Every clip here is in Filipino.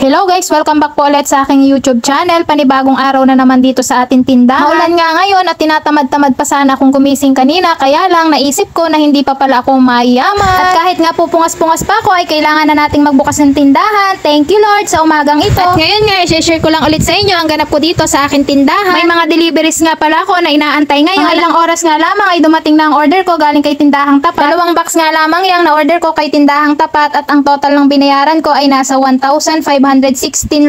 Hello guys, welcome back po ulit sa aking YouTube channel. Panibagong araw na naman dito sa ating tindahan. Maulan nga ngayon at tinatamad-tamad pa sana akong gumising kanina, kaya lang naisip ko na hindi pa pala ako maiyaman. At kahit nga po pungas-pungas pa ako ay kailangan na nating magbukas ng tindahan. Thank you Lord sa umagang ito. At ngayon nga, i-share ko lang ulit sa inyo ang ganap ko dito sa aking tindahan. May mga deliveries nga pala ako na inaantay ngayon. Mga ilang oras nga lamang ay dumating na ang order ko galing kay Tindahang Tapat. 2 box nga lamang yang na-order ko kay Tindahang Tapat at ang total ng binayaran ko ay nasa 1,516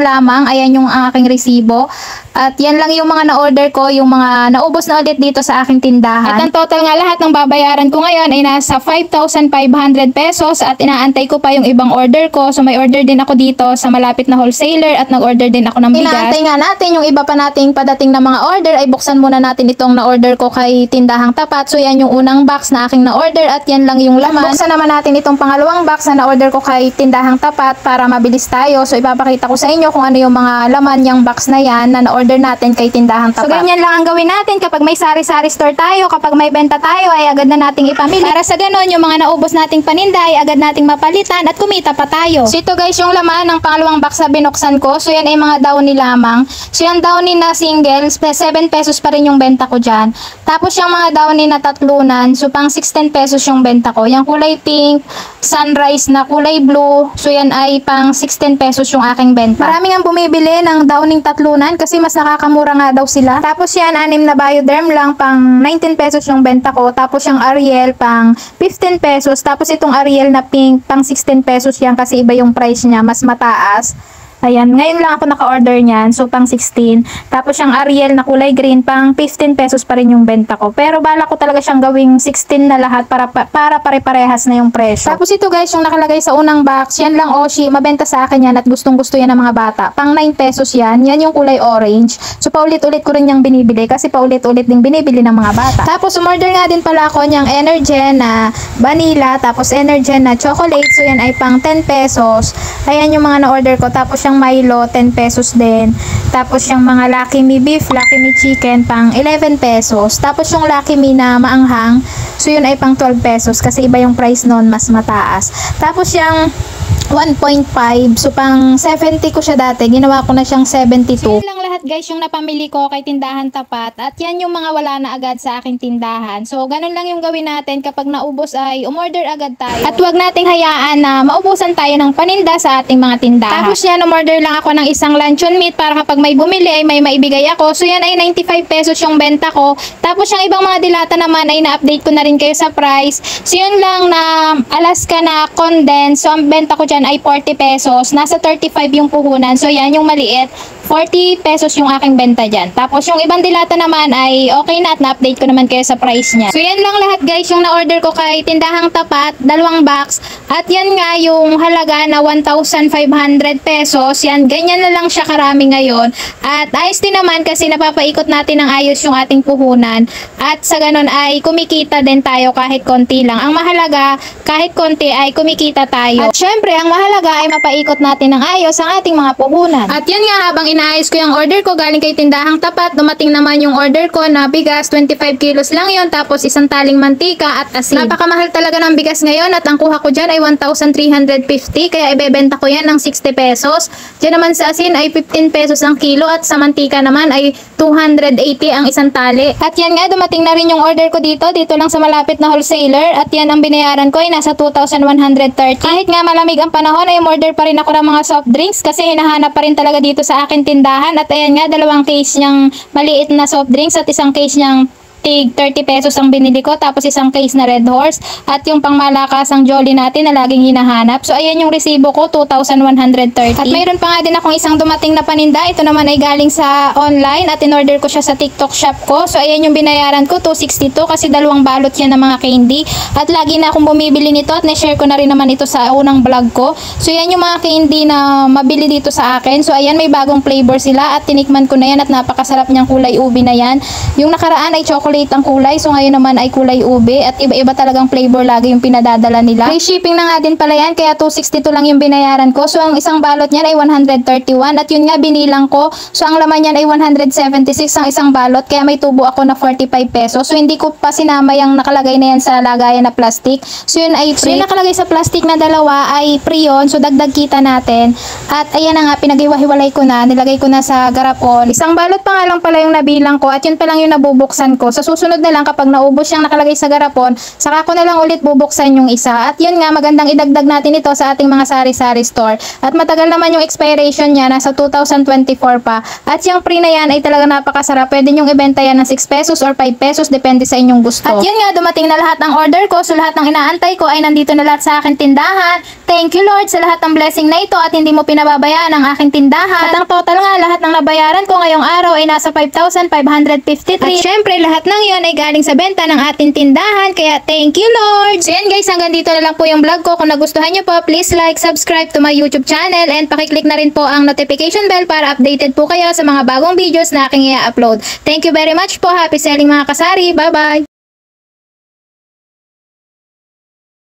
lamang. Ayan yung aking resibo. At yan lang yung mga na-order ko, yung mga naubos na ulit dito sa aking tindahan. At ang total nga lahat ng babayaran ko ngayon ay nasa 5,500 pesos at inaantay ko pa yung ibang order ko. So may order din ako dito sa malapit na wholesaler at nag-order din ako ng bigas. Inaantay nga natin yung iba pa nating padating na mga order ay buksan muna natin itong na-order ko kay Tindahang Tapat. So yan yung unang box na aking na-order at yan lang yung laman. Buksan naman natin itong pangalawang box na na-order ko kay Tindahang Tapat para mabilis tayo. So ipapakita ko sa inyo kung ano yung mga laman yung box na yan na na-order natin kay Tindahang Tapat. So ganyan lang ang gawin natin kapag may sari-sari store tayo, kapag may benta tayo ay agad na nating ipamili. Para sa ganon yung mga naubos nating paninda ay agad nating mapalitan at kumita pa tayo. So ito guys yung laman ng pangalawang box na binuksan ko. So yan ay mga downy lamang. So yan downy na single, 7 pesos pa rin yung benta ko dyan. Tapos yung mga downy na tatlunan, so pang 16 pesos yung benta ko. Yung kulay pink, sunrise na kulay blue, so yan ay pang 16 pesos yung aking benta. Maraming ang bumibili ng downing tatlunan kasi mas nakakamura nga daw sila. Tapos yan, 6 na Bioderm lang, pang 19 pesos yung benta ko. Tapos yung Ariel, pang 15 pesos. Tapos itong Ariel na pink, pang 16 pesos yan kasi iba yung price niya, mas mataas. Ayan, ngayon lang ako naka-order niyan, so pang 16. Tapos yung Ariel na kulay green, pang 15 pesos pa rin yung benta ko. Pero bala ko talaga siyang gawing 16 na lahat para pare-parehas na yung presyo. Tapos ito guys, yung nakalagay sa unang box, yan lang Oshi, mabenta sa akin yan at gustong-gusto yan ng mga bata. Pang 9 pesos yan, yan yung kulay orange. So paulit-ulit ko rin yung binibili kasi paulit-ulit din binibili ng mga bata. Tapos umorder nga din pala ako niyang Energen na vanilla, tapos Energen na chocolate, so yan ay pang 10 pesos. Ayan yung mga na-order ko. Tapos yung Milo, 10 pesos din. Tapos yung mga Lucky Me Beef, Lucky Me Chicken, pang 11 pesos. Tapos yung Lucky Me na maanghang, so yun ay pang 12 pesos kasi iba yung price noon, mas mataas. Tapos yung 1.5, so pang 70 ko siya dati, ginawa ko na siyang 72. So yun lang lahat guys yung napamili ko kay Tindahan Tapat at yan yung mga wala na agad sa aking tindahan. So ganun lang yung gawin natin kapag naubos ay umorder agad tayo. At wag nating hayaan na maubusan tayo ng paninda sa ating mga tindahan. Tapos yan, umorder lang ako ng isang luncheon meat para kapag may bumili ay may maibigay ako. So yan ay 95 pesos yung benta ko. Tapos yung ibang mga dilata naman ay na-update ko na rin kayo sa price. So yun lang na Alaska na condensed. So ang benta ko dyan ay 40 pesos. Nasa 35 yung puhunan. So yan yung maliit. 40 pesos yung aking benta dyan. Tapos yung ibang dilata naman ay okay na at na-update ko naman kayo sa price niya. So yan lang lahat guys yung na-order ko kay Tindahang Tapat. 2 box. At yan nga yung halaga na 1,500 pesos. Yan, ganyan na lang siya karami ngayon. At ayos din naman kasi napapaikot natin ng ayos yung ating puhunan. At sa ganun ay kumikita din tayo kahit konti lang. Ang mahalaga, kahit konti ay kumikita tayo. At syempre, ang mahalaga ay mapaikot natin ng ayos ang ating mga puhunan. At yan nga, habang inaayos ko yung order ko galing kay Tindahang Tapat, dumating naman yung order ko na bigas, 25 kilos lang yon, tapos isang taling mantika at asin. Napakamahal talaga ng bigas ngayon at ang kuha ko dyan ay 1,350, kaya ibebenta ko yan ng 60 pesos. Diyan naman sa asin ay 15 pesos ang kilo at sa mantika naman ay 280 ang isang tali. At yan nga, dumating na rin yung order ko dito lang sa malapit na wholesaler at yan ang binayaran ko ay nasa 2,130. Kahit nga malamig ang panahon ay umorder pa rin ako ng mga soft drinks kasi hinahanap pa rin talaga dito sa akin tindahan. At ayan nga, 2 case niyang maliit na soft drinks at isang case niyang tig 30 pesos ang binili ko, tapos isang case na Red Horse at yung pangmalakas ang Jolly natin na laging hinahanap. So ayan yung resibo ko, 2,130. At mayroon pa nga din akong isang dumating na paninda. Ito naman ay galing sa online at in-order ko siya sa TikTok shop ko. So ayan yung binayaran ko, 262 kasi 2 balot yan ng mga candy. At lagi na akong bumibili nito at na-share ko na rin naman ito sa unang vlog ko. So yan yung mga candy na mabili dito sa akin. So ayan, may bagong flavor sila at tinikman ko na yan at napakasarap niyang kulay ubi na yan. Yung nakaraan ay chocolate chocolate ang kulay. So ngayon naman ay kulay ube at iba-iba talagang flavor lagi yung pinadadala nila. Free shipping na nga din pala yan kaya 262 lang yung binayaran ko. So ang isang balot niyan ay 131 at yun nga binilang ko. So ang laman niyan ay 176 ang isang balot kaya may tubo ako na 45 pesos. So hindi ko pa sinama yung nakalagay na yan sa lagayan na plastic. So yun ay free. So yung nakalagay sa plastic na dalawa ay free yun. So dagdag kita natin. At ayan na nga, pinag-iwa-hiwalay ko na. Nilagay ko na sa garapon. Isang balot pa nga lang pala yung nabilang ko at yun pa lang yung nabubuksan ko. Sa susunod na lang kapag naubos yung nakalagay sa garapon, saka ko na lang ulit bubuksan yung isa. At yun nga, magandang idagdag natin ito sa ating mga sari-sari store. At matagal naman yung expiration niya, nasa 2024 pa. At yung free na yan ay talaga napakasarap. Pwede nyong ibenta yan ng 6 pesos or 5 pesos, depende sa inyong gusto. At yun nga, dumating na lahat ng order ko. So lahat ng inaantay ko ay nandito na lahat sa aking tindahan. Thank you Lord sa lahat ng blessing na ito at hindi mo pinababayaan ang aking tindahan. At ang total nga, lahat ng nabayaran ko ngayong araw ay nasa 5,553. At syempre, lahat ng yon ay galing sa benta ng ating tindahan. Kaya thank you Lord! So yan guys, hanggang dito na lang po yung vlog ko. Kung nagustuhan nyo po, please like, subscribe to my YouTube channel and pakiclick na rin po ang notification bell para updated po kayo sa mga bagong videos na aking i-upload. Thank you very much po. Happy selling mga kasari. Bye-bye!